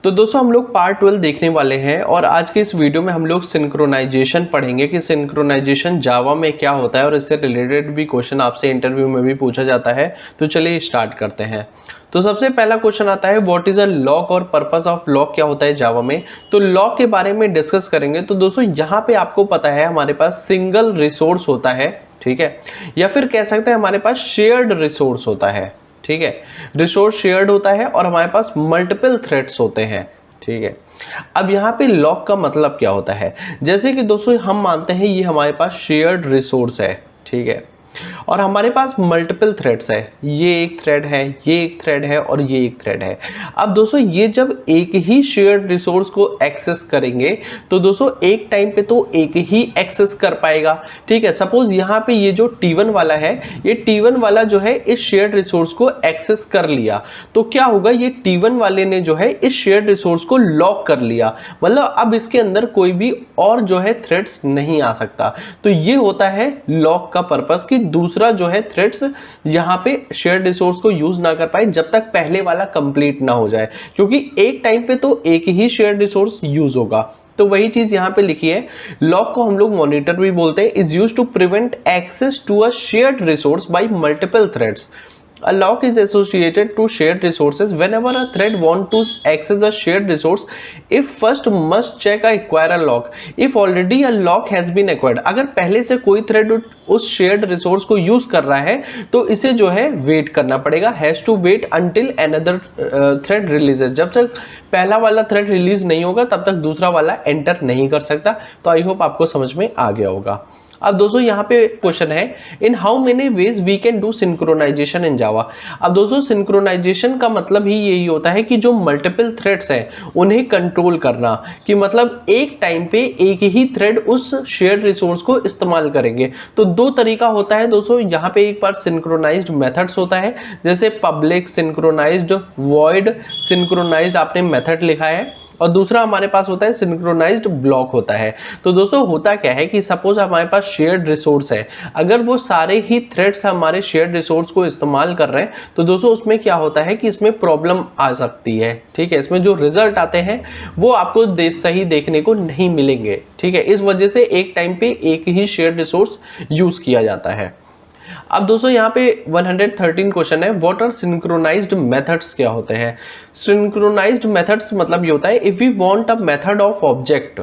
तो दोस्तों हम लोग पार्ट 12 देखने वाले हैं और आज के इस वीडियो में हम लोग सिंक्रोनाइजेशन पढ़ेंगे कि सिंक्रोनाइजेशन जावा में क्या होता है और इससे रिलेटेड भी क्वेश्चन आपसे इंटरव्यू में भी पूछा जाता है। तो चलिए स्टार्ट करते हैं। तो सबसे पहला क्वेश्चन आता है व्हाट इज अ लॉक और पर्पस ऑफ लॉक क्या होता है जावा में। तो लॉक के बारे में डिस्कस करेंगे। तो दोस्तों यहाँ पे आपको पता है हमारे पास सिंगल रिसोर्स होता है, ठीक है, या फिर कह सकते हैं हमारे पास शेयर्ड रिसोर्स होता है, ठीक है। रिसोर्स शेयर्ड होता है और हमारे पास मल्टीपल थ्रेड्स होते हैं, ठीक है। अब यहाँ पे लॉक का मतलब क्या होता है, जैसे कि दोस्तों हम मानते हैं ये हमारे पास शेयर्ड रिसोर्स है, ठीक है, और हमारे पास मल्टीपल थ्रेड्स है। ये एक थ्रेड है, ये एक थ्रेड है और ये एक थ्रेड है। अब दोस्तों ये जब एक ही शेयर्ड रिसोर्स को एक्सेस करेंगे तो दोस्तों एक टाइम पे तो एक ही एक्सेस कर पाएगा, ठीक है। सपोज यहाँ पे ये जो T1 वाला है, ये T1 वाला जो है इस शेयर्ड रिसोर्स को एक्सेस कर लिया, तो क्या होगा, ये T1 वाले ने जो है इस शेयर्ड रिसोर्स को लॉक कर लिया, मतलब अब इसके अंदर कोई भी और जो है थ्रेड्स नहीं आ सकता। तो ये होता है लॉक का पर्पस कि दूसरा जो है थ्रेड्स यहां पे शेयर्ड रिसोर्स को यूज ना कर पाए जब तक पहले वाला कंप्लीट ना हो जाए, क्योंकि एक टाइम पे तो एक ही शेयर्ड रिसोर्स यूज होगा। तो वही चीज यहां पे लिखी है। लॉक को हम लोग मॉनिटर भी बोलते हैं, is used to prevent access to a shared resource by multiple threads. A lock is associated to shared resources. Whenever a thread want to access a shared resource, if first must check acquire a lock. If already a lock has been acquired, अगर पहले से कोई thread उस shared resource को use कर रहा है तो इसे जो है वेट करना पड़ेगा, has to wait until another thread releases. जब तक पहला वाला थ्रेड रिलीज नहीं होगा तब तक दूसरा वाला एंटर नहीं कर सकता। तो आई होप आपको समझ में आ गया होगा। अब दोस्तों यहाँ पे क्वेश्चन है in how many ways we can do synchronization in Java. अब दोस्तों सिंक्रोनाइजेशन का मतलब ही यही होता है कि जो मल्टीपल थ्रेड्स हैं उन्हें कंट्रोल करना, कि मतलब एक टाइम पे एक ही थ्रेड उस शेयर्ड रिसोर्स को इस्तेमाल करेंगे। तो दो तरीका होता है दोस्तों यहाँ पे, एक बार सिंक्रोनाइज्ड मेथड्स होता है जैसे पब्लिक सिंक्रोनाइज्ड, वॉइड सिंक्रोनाइज्ड आपने मेथड लिखा है, और दूसरा हमारे पास होता है सिंक्रोनाइज्ड ब्लॉक होता है। तो दोस्तों होता क्या है कि सपोज हमारे पास शेयर्ड रिसोर्स है, अगर वो सारे ही थ्रेड्स हमारे शेयर्ड रिसोर्स को इस्तेमाल कर रहे हैं तो दोस्तों उसमें क्या होता है कि इसमें प्रॉब्लम आ सकती है, ठीक है। इसमें जो रिजल्ट आते हैं वो आपको सही देखने को नहीं मिलेंगे, ठीक है। इस वजह से एक टाइम पे एक ही शेयर्ड रिसोर्स यूज किया जाता है। अब दोस्तों यहाँ पे 113 क्वेश्चन है व्हाट आर सिंक्रोनाइज्ड मेथड्स क्या होते हैं। सिंक्रोनाइज्ड मेथड्स मतलब ये होता है if we want a method of object,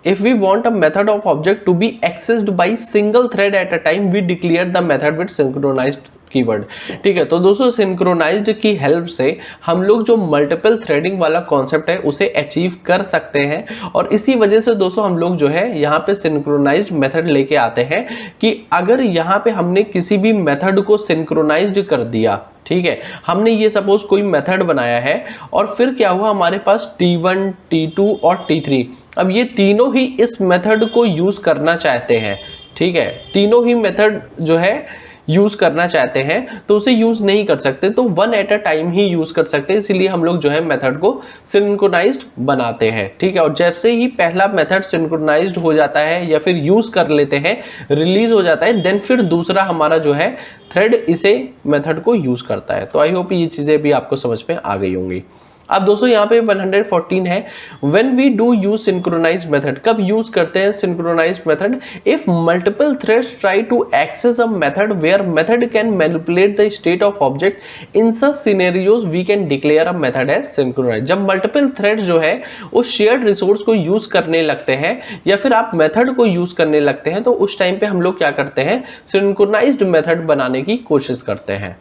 if we want a method of object to be accessed by single thread at a time, we declare the method with synchronized keyword, ठीक है। तो दोस्तों synchronised की help से हम लोग जो multiple threading वाला कॉन्सेप्ट है उसे अचीव कर सकते हैं, और इसी वजह से दोस्तों हम लोग जो है यहाँ पे सिंक्रोनाइज्ड मेथड लेके आते हैं कि अगर यहाँ पे हमने किसी भी मेथड को सिंक्रोनाइज्ड कर दिया, ठीक है, हमने ये सपोज कोई मेथड बनाया है और फिर क्या हुआ हमारे पास T1, T2 और T3, अब ये तीनों ही इस मेथड को यूज करना चाहते हैं, ठीक है, तीनों ही मेथड जो है यूज करना चाहते हैं तो उसे यूज नहीं कर सकते, तो one at a time he use कर सकते हैं, इसीलिए हम लोग जो है मेथड को सिंक्रोनाइज्ड बनाते हैं, ठीक है। और जब से ही पहला मेथड सिंक्रोनाइज्ड हो जाता है या फिर यूज कर लेते हैं, रिलीज हो जाता है, देन फिर दूसरा हमारा जो है थ्रेड इसे मेथड को यूज करता है। तो आई होप ये चीजें भी आपको समझ में आ गई होंगी। अब दोस्तों यहाँ पे 114 है when we do use synchronized method, कब यूज करते हैं synchronized method, if multiple threads try to access a method where method can manipulate the state of object, in such scenarios we can declare a method as synchronized. जब multiple thread जो है उस shared resource को use करने लगते हैं या फिर आप मेथड को यूज करने लगते हैं तो उस टाइम पे हम लोग क्या करते हैं, सिंक्रोनाइज्ड मेथड बनाने की कोशिश करते हैं,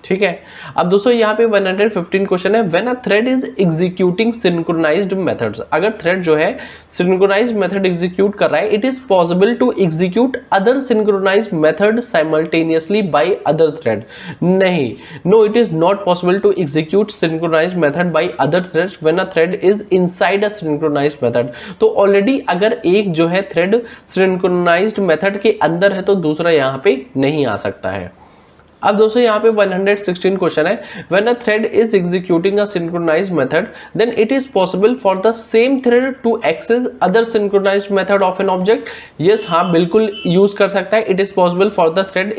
ठीक है। अब दोस्तों यहाँ पे 115 क्वेश्चन है when a thread is executing synchronized methods, अगर थ्रेड जो है सिंक्रोनाइज्ड मेथड एग्जीक्यूट कर रहा है, it is possible to execute other synchronized method simultaneously by other thread, नहीं, no it is not possible to execute synchronized method by other threads when a thread is inside a synchronized method. तो already अगर एक जो है thread synchronised method के अंदर है तो दूसरा यहाँ पे नहीं आ सकता है। अब दोस्तों यहाँ पे 116 क्वेश्चन है when a thread is executing a synchronized method then it is possible for the same thread to access other synchronized method of an object. Yes, हाँ बिल्कुल यूज कर सकता है, it is possible for the thread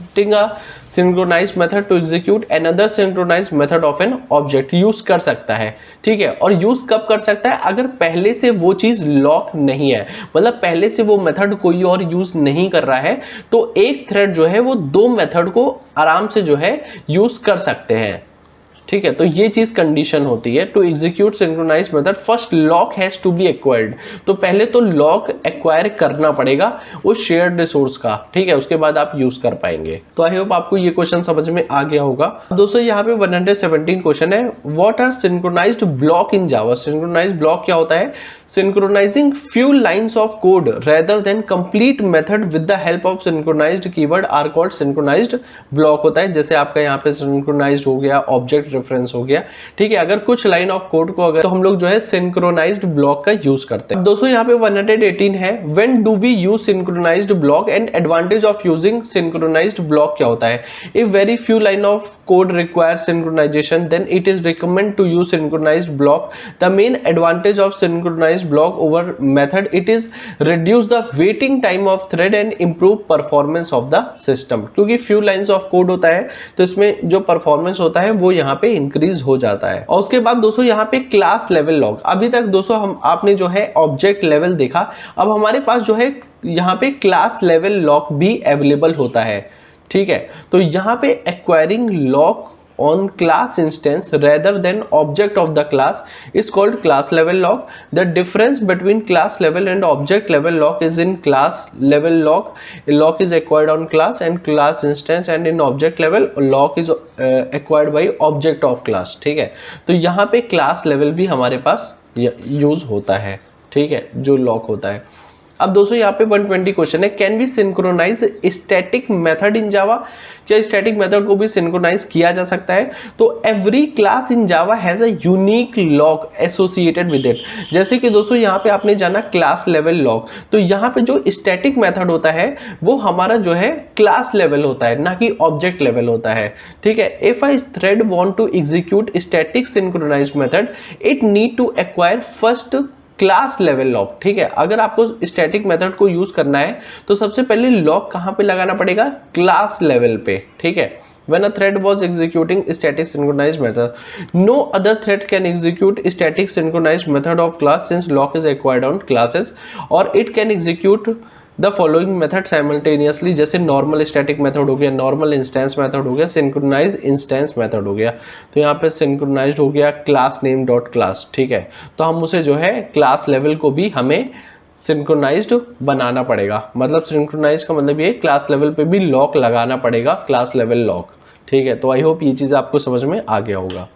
executing a synchronized method to execute another synchronized method of an object use कर सकता है, ठीक है। और यूज कब कर सकता है, अगर पहले से वो चीज लॉक नहीं है, मतलब पहले से वो मेथड कोई और यूज नहीं कर रहा है, तो एक थ्रेड जो है वो दो मेथड को आराम से जो है यूज कर सकते हैं, ठीक है। तो ये चीज कंडीशन होती है to execute synchronized method first lock has to be acquired, तो पहले तो लॉक एक्वायर करना पड़ेगा उस शेयर्ड रिसोर्स का, ठीक है, उसके बाद आप यूज कर पाएंगे। तो आई होप आपको ये क्वेश्चन समझ में आ गया होगा। दोस्तों यहाँ पे 117 क्वेश्चन है, what are synchronized block in Java. Synchronized block क्या होता है, synchronizing few lines of code rather than complete method with the help of synchronized keyword are called synchronized block होता है। जैसे आपका यहाँ पे सिंक्रोनाइज्ड हो गया, ऑब्जेक्ट रेफरेंस हो गया, ठीक है। अगर कुछ लाइन ऑफ कोड को अगर तो हम लोग जो है सिंक्रोनाइज्ड ब्लॉक का यूज करते हैं। दोस्तों यहाँ पे 118 है, when do we use synchronized block and advantage of using synchronized block क्या होता है। If very few line of code require synchronization then it is recommend to use synchronized block. The main advantage of synchronized block over method, it is reduce the waiting time of thread and improve performance of the system. क्योंकि few lines of code होता है तो इसमें जो performance होता है वो यहाँ पे इंक्रीज हो जाता है। और उसके बाद दोस्तों यहाँ पे क्लास लेवल लॉक, अभी तक दोस्तों हम आपने जो है ऑब्जेक्ट लेवल देखा, अब हमारे पास जो है यहाँ पे क्लास लेवल लॉक भी अवेलेबल होता है, ठीक है। तो यहाँ पे acquiring lock on class instance rather than object of the class is called class level lock. The difference between class level and object level lock is in class level lock is acquired on class and class instance, and in object level lock is acquired by object of class, ठीक है। तो यहाँ पे class level भी हमारे पास use होता है, ठीक है, जो लॉक होता है। अब दोस्तों यहाँ पे 120 क्वेश्चन है, can be synchronize static method in Java. क्या स्टैटिक मेथड को भी सिंक्रोनाइज किया जा सकता है। तो every class in Java has a unique lock associated with it. जैसे कि दोस्तों यहाँ पे आपने जाना क्लास लेवल लॉक, तो यहाँ पे जो स्टैटिक मेथड होता है वो हमारा जो है क्लास लेवल होता है, ना कि ऑब्जेक्ट लेवल होता है, ठीक है। If I thread want to execute static synchronized method it need to acquire first class level lock, ठीक है। अगर आपको स्टैटिक मेथड को यूज करना है तो सबसे पहले लॉक कहां पे लगाना पड़ेगा, क्लास लेवल पे, ठीक है। When a thread was executing static synchronized method, no other thread can execute static synchronized method of class since lock is acquired on classes, or it can execute the following method simultaneously. जैसे normal static method हो गया, normal instance method हो गया, synchronise instance method हो गया। तो यहाँ पे सिंक्रोनाइज्ड हो गया क्लास नेम डॉट क्लास, ठीक है। तो हम उसे जो है क्लास लेवल को भी हमें सिंक्रोनाइज्ड बनाना पड़ेगा, मतलब सिंक्रोनाइज का मतलब ये क्लास लेवल पे भी लॉक लगाना पड़ेगा, क्लास लेवल लॉक, ठीक है। तो आई होप ये चीज़ आपको समझ में आ गया होगा।